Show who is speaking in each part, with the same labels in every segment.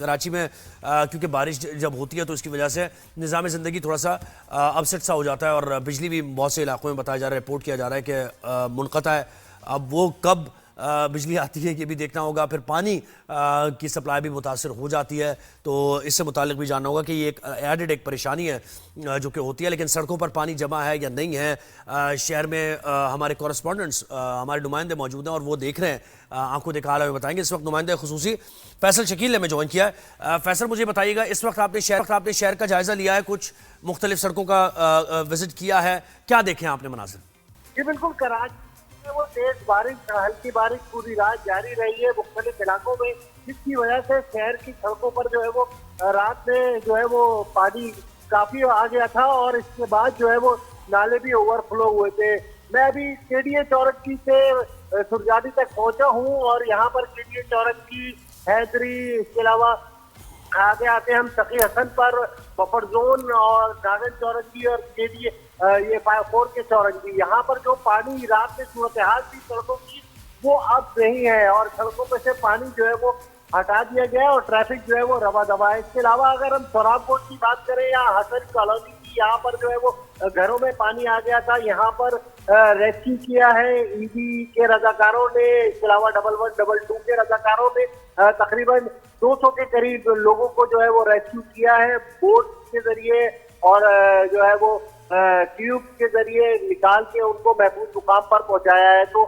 Speaker 1: कराची में क्योंकि बारिश जब होती है तो इसकी वजह से निज़ाम ज़िंदगी थोड़ा सा अपसेट सा हो जाता है और बिजली भी बहुत से इलाकों में बताया जा रहा है, रिपोर्ट किया जा रहा है कि मुनक़ता है। अब वो कब बिजली आती है ये भी देखना होगा, फिर पानी की सप्लाई भी मुतासर हो जाती है, तो इससे मुतालिक भी जानना होगा कि ये एक एडेड एक परेशानी है जो कि होती है। लेकिन सड़कों पर पानी जमा है या नहीं है, शहर में हमारे कॉरेस्पॉन्डेंट्स हमारे नुमाइंदे मौजूद हैं और वो देख रहे हैं, आंखों देखा हाल में बताएंगे। इस वक्त नुमाइंदे खुसूसी फैसल शकील ने हमें ज्वाइन किया है। फैसल, मुझे बताइएगा, इस वक्त आपने शहर का जायजा लिया है, कुछ मुख्तलिफ सड़कों का विजिट किया है, क्या देखे आपने मनाजिर?
Speaker 2: जी बिल्कुल, कराची में वो तेज बारिश, हल्की बारिश पूरी रात जारी रही है मुख्तलिफ इलाकों में, जिसकी वजह से शहर की सड़कों पर जो है वो रात में जो है वो पानी काफी आ गया था और इसके बाद जो है वो नाले भी ओवरफ्लो हुए थे। मैं अभी केडीए चौरंगी से सुरजानी तक पहुंचा हूं और यहाँ पर केडीए चौरंगी, हैदरी, इसके अलावा आगे आते हम तकी हसन पर, बफर जोन और नागन चौरंगी और केडीए ये 4 के चौरंगी, यहाँ पर जो पानी रात में सूरत हाल थी सड़कों की वो अब नहीं है और सड़कों पे से पानी जो है वो हटा दिया गया है और ट्रैफिक जो है वो रवा दवा है। इसके अलावा अगर हम सोराब बोर्ड की बात करें या हसन कॉलोनी की, यहाँ पर जो है वो घरों में पानी आ गया था, यहाँ पर रेस्क्यू किया है ईडी के रजाकारों ने, इसके अलावा 1112 के रजाकारों ने तकरीबन 200 के करीब लोगों को जो है वो रेस्क्यू किया है बोट के जरिए और जो है वो ट्यूब के जरिए निकाल के उनको महफूज मुकाम पर पहुंचाया है। तो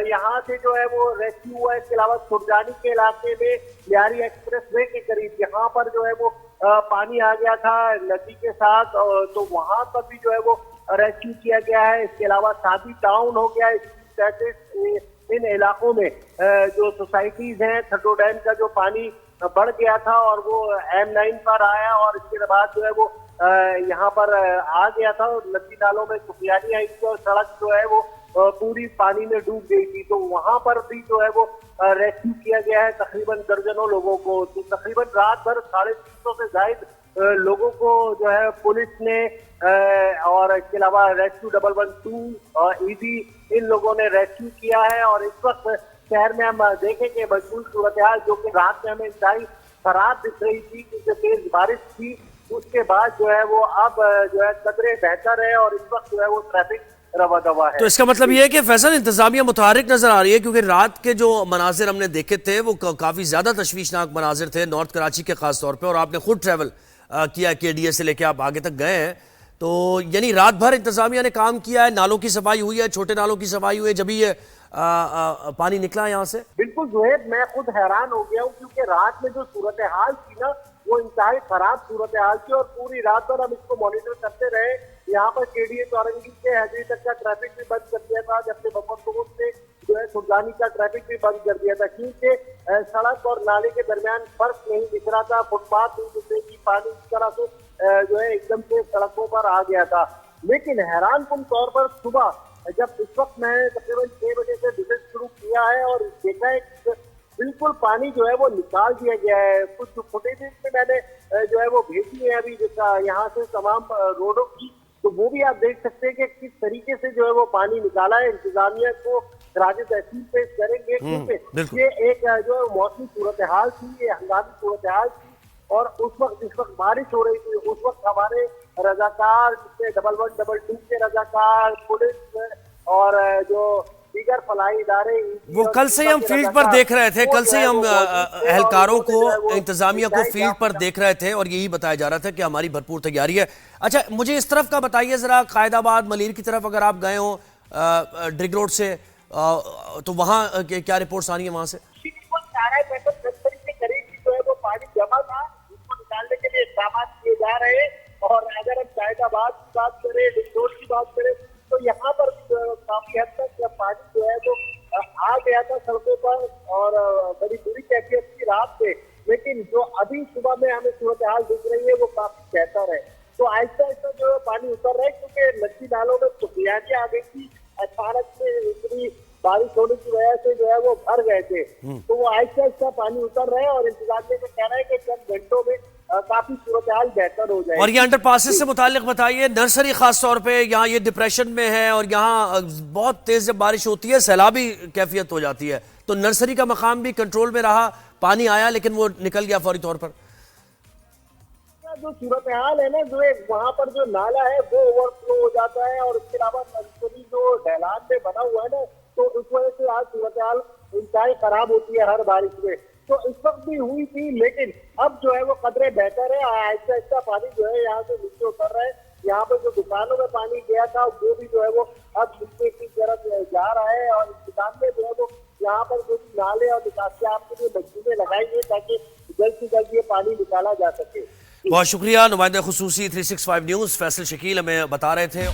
Speaker 2: यहाँ से जो है वो रेस्क्यू हुआ है। इसके अलावा सुरजानी के इलाके में लियारी एक्सप्रेस वे के करीब यहाँ पर जो है वो पानी आ गया था नदी के साथ, तो वहां पर भी जो है वो रेस्क्यू किया गया है। इसके अलावा सादी टाउन हो गया, इन इलाकों में जो सोसाइटीज हैं, थड्डो डैम का जो पानी बढ़ गया था और वो M9 पर आया और इसके बाद जो है वो यहाँ पर आ गया था और नदी नालों में सुखियानी आई थी और सड़क जो है वो पूरी पानी में डूब गई थी, तो वहां पर भी जो है वो रेस्क्यू किया गया है तकरीबन दर्जनों लोगों को। तो तकरीबन रात भर 350 से ज्यादा लोगों को जो है पुलिस ने और इसके अलावा रेस्क्यू 112 और ईडी, इन लोगों ने रेस्क्यू किया है और इस वक्त शहर में हम देखेंगे मजबूत सूरत हाल जो कि रात में हमें इंतहाई खराब दिख रही थी क्योंकि तेज बारिश थी, उसके बाद जो है वो अब जो है कदरे बेहतर है और इस वक्त जो है वो ट्रैफिक रवा दवा है।
Speaker 1: तो इसका मतलब ये है कि फैसल इंतजामिया मुतहरिक नजर आ रही है, क्योंकि रात के जो मनाजिर हमने देखे थे वो काफी ज्यादा तशवीशनाक मनाजिर थे नॉर्थ कराची के खास तौर पे, और आपने खुद ट्रैवल किया केडीए से लेके आप आगे तक गए हैं, तो यानी रात भर इंतजामिया ने काम किया है, नालों की सफाई हुई है, छोटे नालों की सफाई हुई है, जब ये पानी निकला यहाँ से।
Speaker 2: बिल्कुल जुहैद, मैं खुद हैरान हो गया हूँ क्योंकि रात में जो सूरत हाल थी ना वो इंतहाई खराब सूरत हाल थी और पूरी रात भर हम इसको मॉनिटर करते रहे। यहाँ पर केडीए चौरंगी से हैदरी तक का ट्रैफिक भी बंद कर दिया था, जबकि बफर से जो है सुरजानी का ट्रैफिक भी बंद कर दिया था क्योंकि सड़क और नाले के दरमियान फर्क नहीं दिख रहा था, फुटपाथ नहीं दिख रही थी, पानी इस तरह से जो है एकदम से सड़कों पर आ गया था। लेकिन हैरान कुन तौर पर सुबह जब इस वक्त मैं तकरीबन 6 बजे से विजिट शुरू किया है और देखा है बिल्कुल पानी जो है वो निकाल दिया गया है। कुछ फुटेजेस में मैंने जो है वो भेजी है अभी यहाँ से तमाम रोडों की, तो वो भी आप देख सकते हैं कि किस तरीके से जो है वो पानी निकाला है। इंतजामिया को राजे तहसील पेश करेंगे क्योंकि ये एक जो है मौसमी सूरत हाल थी, ये हंगामी सूरत हाल थी और उस वक्त जिस वक्त बारिश हो रही थी उस वक्त हमारे रजाकार, जिससे 1112 के रजाकार, पुलिस और जो दीगर फलाही इदारे,
Speaker 1: वो कल से हम फील्ड पर देख रहे थे, कल से हम एहलकारों को, इंतजामिया को फील्ड पर देख रहे थे और यही बताया जा रहा था कि हमारी भरपूर तैयारी है। अच्छा, मुझे इस तरफ का बताइए जरा, कायदाबाद मलीर की तरफ अगर आप गए हो ड्रिग रोड से, तो वहाँ क्या रिपोर्ट्स आ रही है वहाँ से?
Speaker 2: जो है वो पानी जमा था, उसको निकालने के लिए इक़दाम किए जा रहे हैं और अगर हम कायदाबाद की बात करें, ड्रिग रोड की बात करें, तो यहाँ पर काफी हद तक पानी जो है वो आ गया था सड़कों पर और बड़ी बुरी कैफियत थी रात में, लेकिन जो अभी सुबह में हमें सूरत हाल दिख रही है वो काफी बेहतर है। तो आहिस्ता आहिस्ता जो है पानी उतर रहा है क्योंकि नदी नालों में सुखियानी आ गई थी, अचानक से इतनी बारिश होने की वजह से जो है वो भर गए थे, तो वो आहिस्ता आहिस्ता पानी उतर रहे हैं और इंतजामिया में कह रहा है कि चंद घंटों में काफी सूरत हाल बेहतर हो जाए।
Speaker 1: और ये अंडरपासेस से मुतालिक बताइए, नर्सरी खास तौर पे यहाँ ये डिप्रेशन में है और यहाँ बहुत तेज जब बारिश होती है सैलाबी कैफियत हो जाती है, तो नर्सरी का मकाम भी कंट्रोल में रहा, पानी आया लेकिन वो निकल गया फौरी तौर पर।
Speaker 2: जो सूरत हाल है ना, जो एक वहाँ पर जो नाला है वो ओवरफ्लो हो जाता है, और उसके अलावा नर्सरी जो ढलान में बना हुआ है ना, तो उस वजह से आज सूरत हाल इंतहाई खराब होती है हर बारिश में। तो इस वक्त भी हुई थी, लेकिन अब जो है वो कदरे बेहतर है, आहिस्ता आहिस्ता पानी जो है यहाँ से नीचे उतर रहा है। यहाँ पर जो दुकानों में पानी गया था वो भी जो है वो अब नीचे की तरफ जा रहा है, और दुकान में जो है वो यहाँ पर जो नाले और निकासी आपके लिए मशीनें लगाई गई ताकि जल्द से जल्द ये पानी निकाला जा सके।
Speaker 1: बहुत शुक्रिया। नुमाइंदा खुसूसी 365 न्यूज़ फैसल शकील हमें बता रहे थे।